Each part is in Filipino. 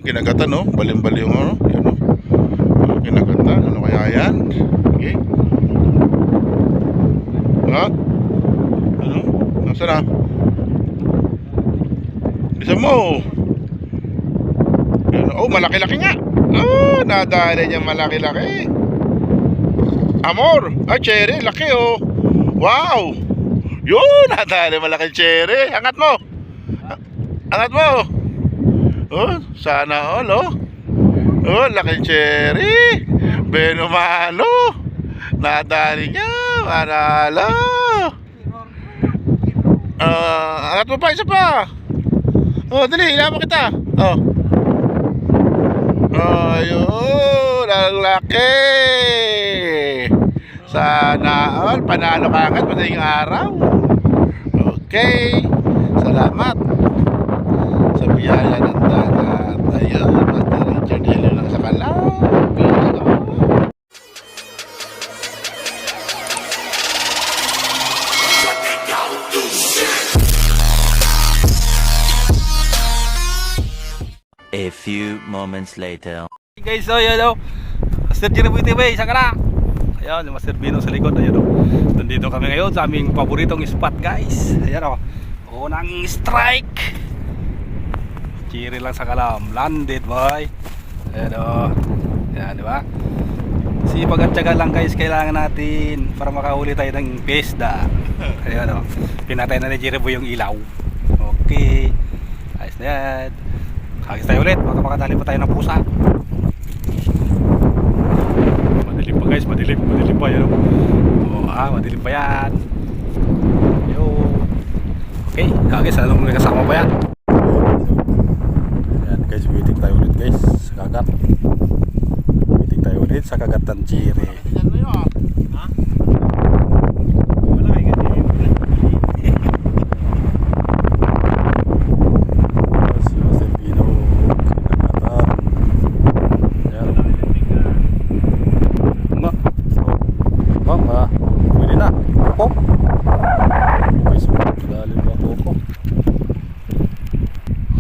Kinagatan, no? Balim-balim, ano? Yan, no? Kinagatan. Ano kaya yan? Okay. Ha? Ano? Nasaan na? Bisa mo. Yan. Oh, malaki-laki nga. Oh, nadali niya malaki-laki. Amor. Ah, cherry. Laki, oh. Wow. Yun, nadali malaki cherry. Angat mo. Angat mo. Oh, sana all, oh. Oh, laki cherry. Benumano. Nadali niya. Manalo. Angat mo pa, isa pa. Oh, dali, ilaban kita. Oh. Ayun, ang laki. Sana all, panalo ka agad madaling araw. Okay. Salamat sa biyaya ng dagat. Ayun, Master Richard Hilo lang sa Kalaw. Peace out. A few moments later. Hey guys, so yun o, Master Jiriboy TV, isa ka na. Ayan, yung Master Bino sa likod. Ayan o, nandito kami ngayon sa aming paboritong spot guys. Ayan o, unang strike. Chiri lang sa kalam, landed boy. Ayan o, ayan diba. Sipag at tiyaga lang guys kailangan natin para makahuli tayo ng pesda. Ayan o, pinatay na ni Jiriboy yung ilaw. Okay, ayos na yan. Hagis tayo ulit, baka makadali pa tayo ng pusa. Madilim pa guys, madilim pa yan. Madilim pa yan. Yo. Okay, hagis, anong may kasama pa yan? Ayan guys, waiting tayo ulit guys sa kagat. Waiting tayo ulit sa kagat ng Chiri.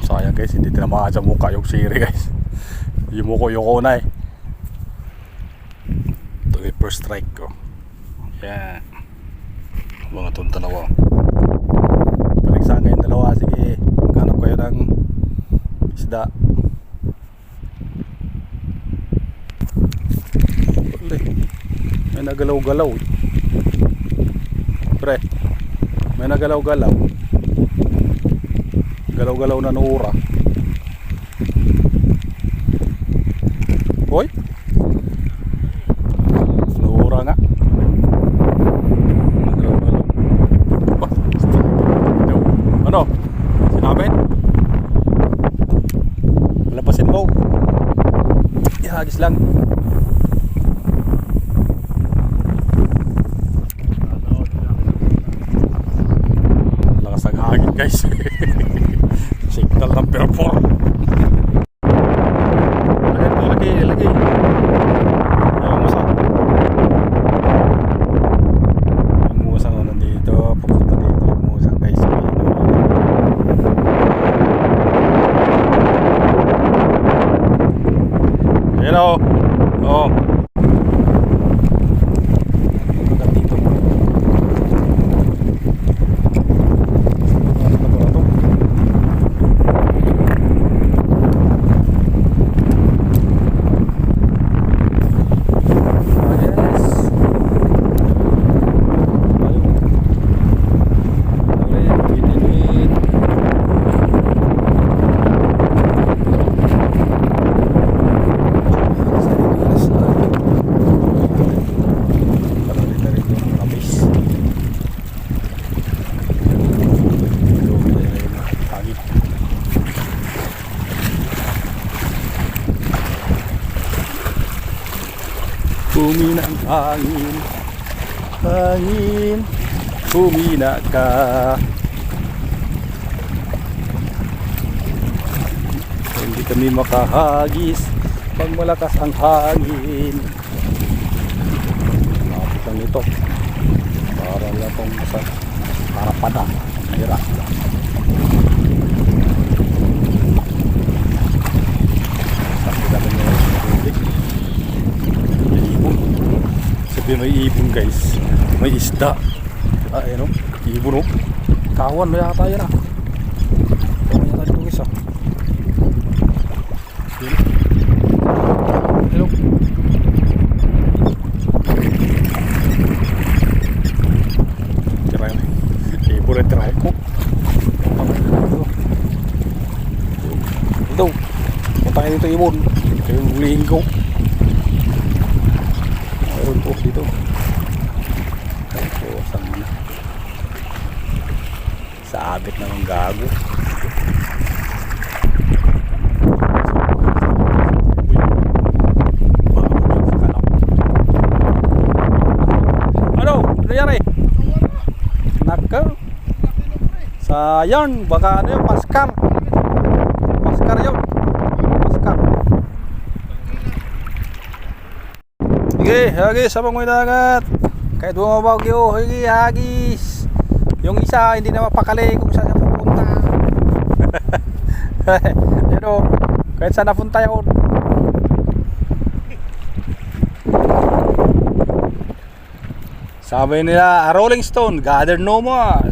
Sayang guys, hindi tinamaan sa mukha yung Chiri guys. Yumuko na eh. Ito yung first strike ko. Yan. Mga itong dalawa. Balik sa akin dalawa. Sige, maghanap kayo ng isda. May nagalaw-galaw. Pre, may nagalaw-galaw. Galaw-galaw na nuura. Hoy, nuura nga. Nagalaw-galaw. Ano? Sinabit? Lapasin mo. Ihagis lang. Lakas ang hangin guys. Signal number 4. Lagi. Ayaw musang. Yung musang na nandito. Papunta dito yung musang guys. Ayan o. Oo. Humina ang hangin, humina ka. Hindi kami makahagis pag malakas ang hangin. Lapit lang ito para lang itong sa harapan. Hirap. Grabe, may ibon guys. May isda. Ayun o, ibon o. Kawan, may yata yan ah. Kawan yata dito guys ah. Hello. Tira yun. Ibon na tira ko. Ito. Punta kayo dito ibon. Ito yung hulihin ko. Mayroon po dito. Ito, saan na. Sabit naman gago. Ano? Ano nangyari? Naka? Sayang, baka ano yun, Pascal. Pascal yun. Pascal. Sige, hagis, sabang may dagat. Kahit bumabagyo, sige, hagis. Yung isa, hindi na mapakali kung saan siya pupunta. Pero, kahit saan napunta yun. Sabi nila, Rolling Stone, gather no more.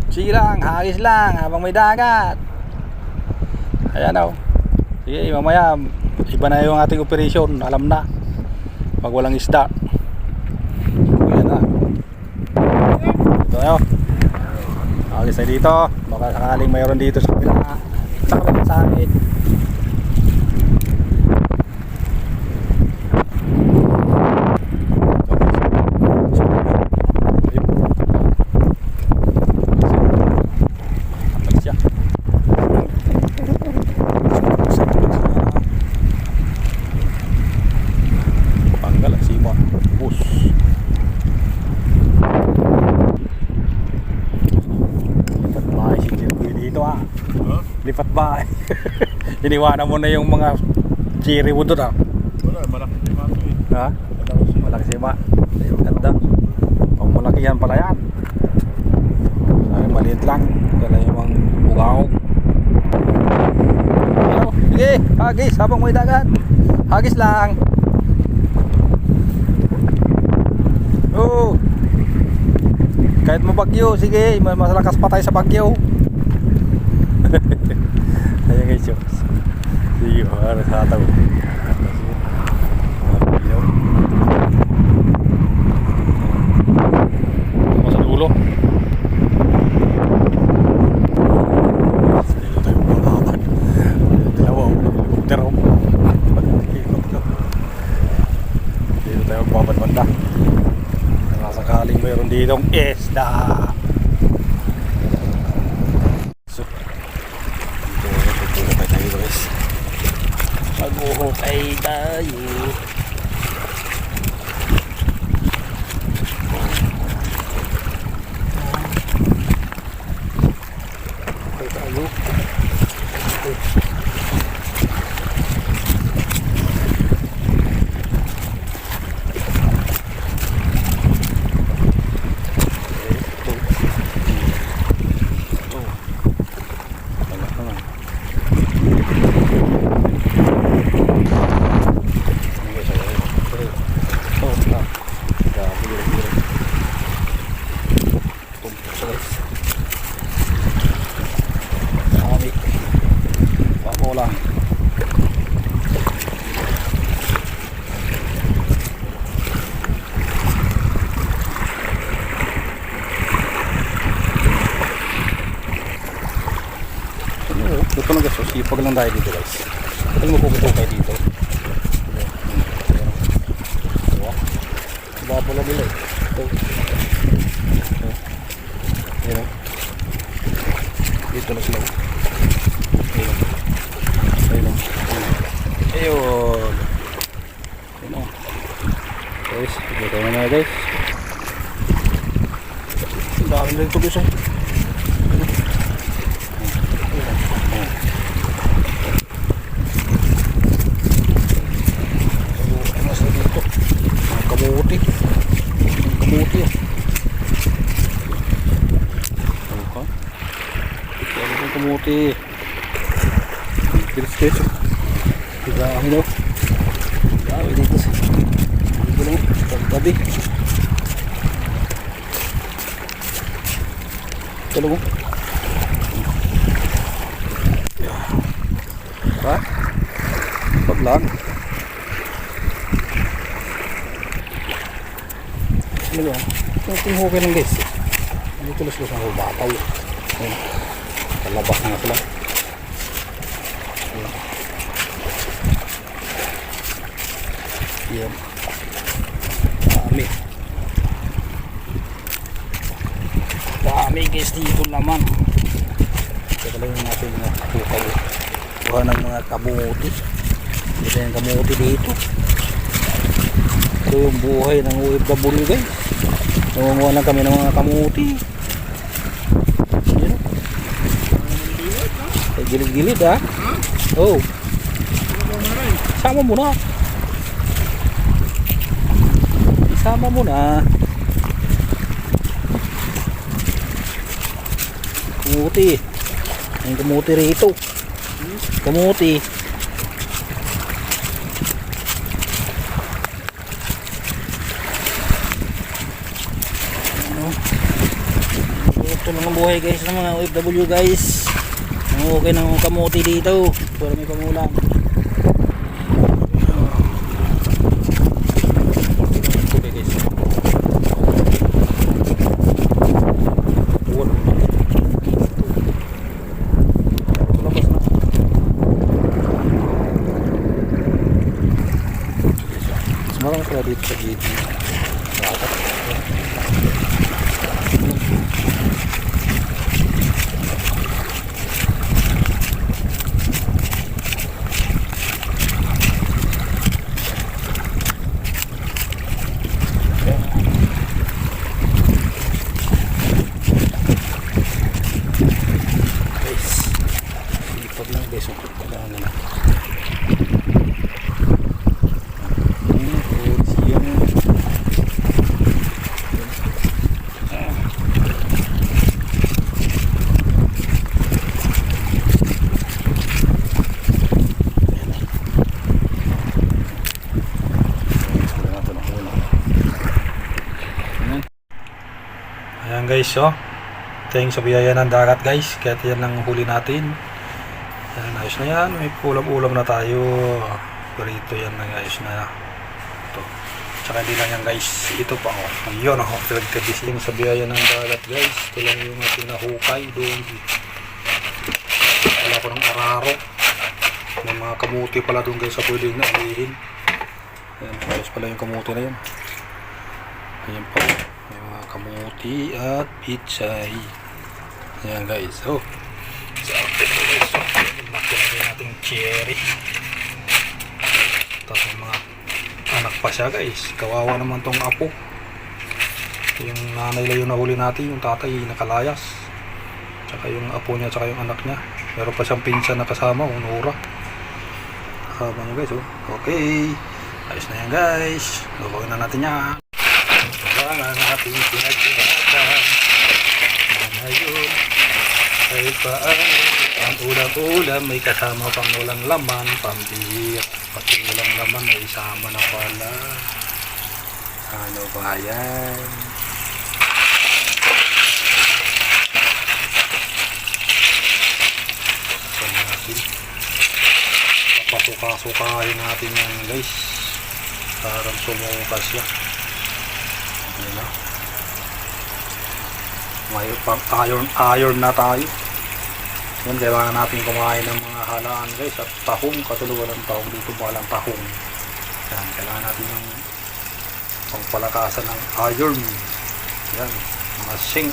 Sige lang, hagis lang, habang may dagat. Ayan o. Sige, mamaya, iba na yung ating operation. Alam na. Pag walang isda. Ayan na. Ito tayo. Hagis tayo dito. Baka sakaling mayroon dito sa kabila. Sa kabila sa akin. Lipat bahay. Iniwanan mo na yung mga cherry wood doon ah. Wala, malaki sima ito eh. Ha? Malaki sima. Ayun, ganda. Pang malaki yan pala yan. Ay, maliit lang. Dala yung mga ugaw. Ano? Sige, hagis. Habang may dagat. Hagis lang. Oo. Kahit mabagyo, sige. Mas malakas pa tayo sa bagyo. Ayan guys yun. Sige, harus hataw. Tama sa dulo. Dito tayo bababad. Dalawa o, helikopter o. Dito tayo bababad banda. Nakasakaling mayroon ditong isda. Maghuhukay tayo. Okay tayo. Lang. Ito na guys, sipag lang tayo dito guys. Ito yung mapuputo tayo dito. Diba pala nila eh. Ito. Dito na sila. Ayun. Ayun o. Guys, ito na na guys. Ang dami na ito guys eh. Mas na dito. Ang kamuti. Ang kamuti ah. Ito ang kamuti. Bilis guys. Dami daw. Dami dito. Tulong. Tabi. Tulong. Ha? Paglan. Ano ba? Ito okay lang guys. Hindi tulos-tulos na ako bataw. Ayun. Kalabas na nga sila. Ayun. Yan. Dami. Dami guys dito naman. Tagalawin natin mga kapukay. Kuha ng mga kamuti. Ito yung kamuti dito. Ito yung buhay ng OFW guys. Nangunguha lang kami ng mga kamuti. Yan. Ay, gilid-gilid ha. Oh. Sama mo na. Sama mo na. Kamuti. Ang kamuti rito. Kamuti. Ito lang ang buhay guys ng mga OFW guys. Ang okay ng kamuti dito. Para may pangulam. Okay guys. Marami sila dito sa gate. Ayan guys, oh. Ito yung sa biyaya ng dagat guys. Kaya yan ang huli natin. Ayan, ayos na yan. May ulam-ulam na tayo. Perito yan na ayos na. Ito. Tsaka hindi lang yan guys. Ito pa oh. Ayun oh. Pinagkabising sa biyaya ng dagat guys. Ito lang yung ating nahukay doon. Wala ko ng araro. May mga kamuti pala doon guys sa pwedeng na alihin. Ayan, ayos pala yung kamuti na yun. Ayan pa oh. Kamuti at pichay. Ayan guys. Oh. So, natin natin cherry. Tapos yung mga anak pa siya guys. Kawawa naman tong apo. Yung nanay lang yung nahuli natin. Yung tatay nakalayas. Tsaka yung apo niya. Tsaka yung anak niya. Meron pa siyang pinsan na kasama. Unura. Kasama niya guys. Oh. Okay. Ayos na yan guys. Lukuin na natin yan. Ang ating pinagkiratan ngayon ay paan ang ulam-ulam may kasama pang walang laman pambihir pati walang laman ay isama na pala ano ba yan natin papasuka-sukahin natin yan guys parang sumukas siya. Ayan na. May pang iron na tayo. Yan, kailangan natin kumain ng mga halaan guys at tahong, katulad ng tahong dito balang tahong. Yan, kailangan natin ng pangpalakasan ng iron. Yan, mga zinc.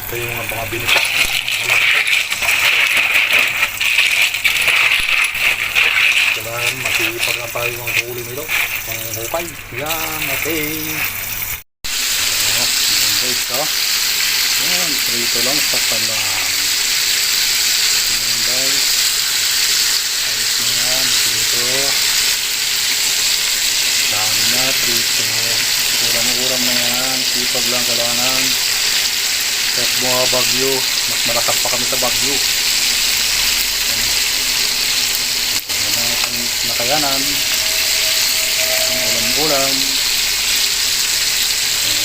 Ito yung mga binisa. Kailangan masipag na tayo ng huli nito. Panghukay. Yan, okay. Ito. Yan, prito lang sa kalam. Yan guys. Ayos na yan. Dito. Dami na, prito. Ulam-ulam na yan. Sipag lang kailangan. Kahit mga bagyo. Mas malakas pa kami sa bagyo. Yan ang nakayanan. Ang ulam-ulam.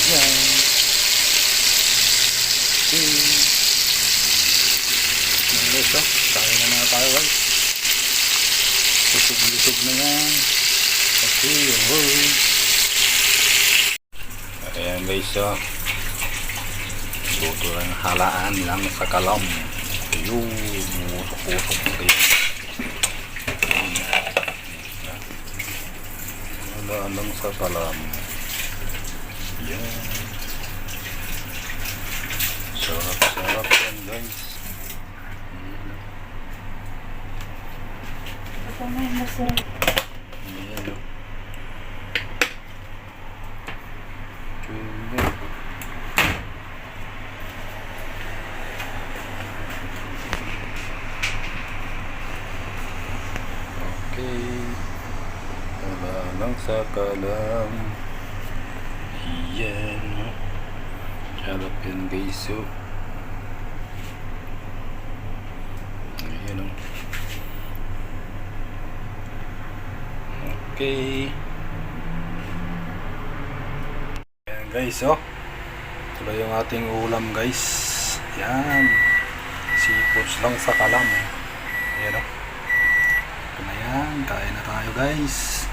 Yan. Okay. Yan guys, oh. Kain na tayo guys. Lusog na yan. Okay, oh. Ayan guys, oh. Luto lang halaan lang sa kalam. Ayun, musok-usok na rin. Halaan lang sa kalam. Yan. Sarap yan guys. Ito na yung masarap. Ayan, oh. Okay. Wala lang sa kalam. Yan. Oh. Sarap yan guys. Oh. Ayan. Oh. Okay. Ayan guys, oh. Ito na yung ating ulam guys. Yan. Seafoods lang sa kalam. Ayan, oh. Ito na yan. Kain na tayo guys.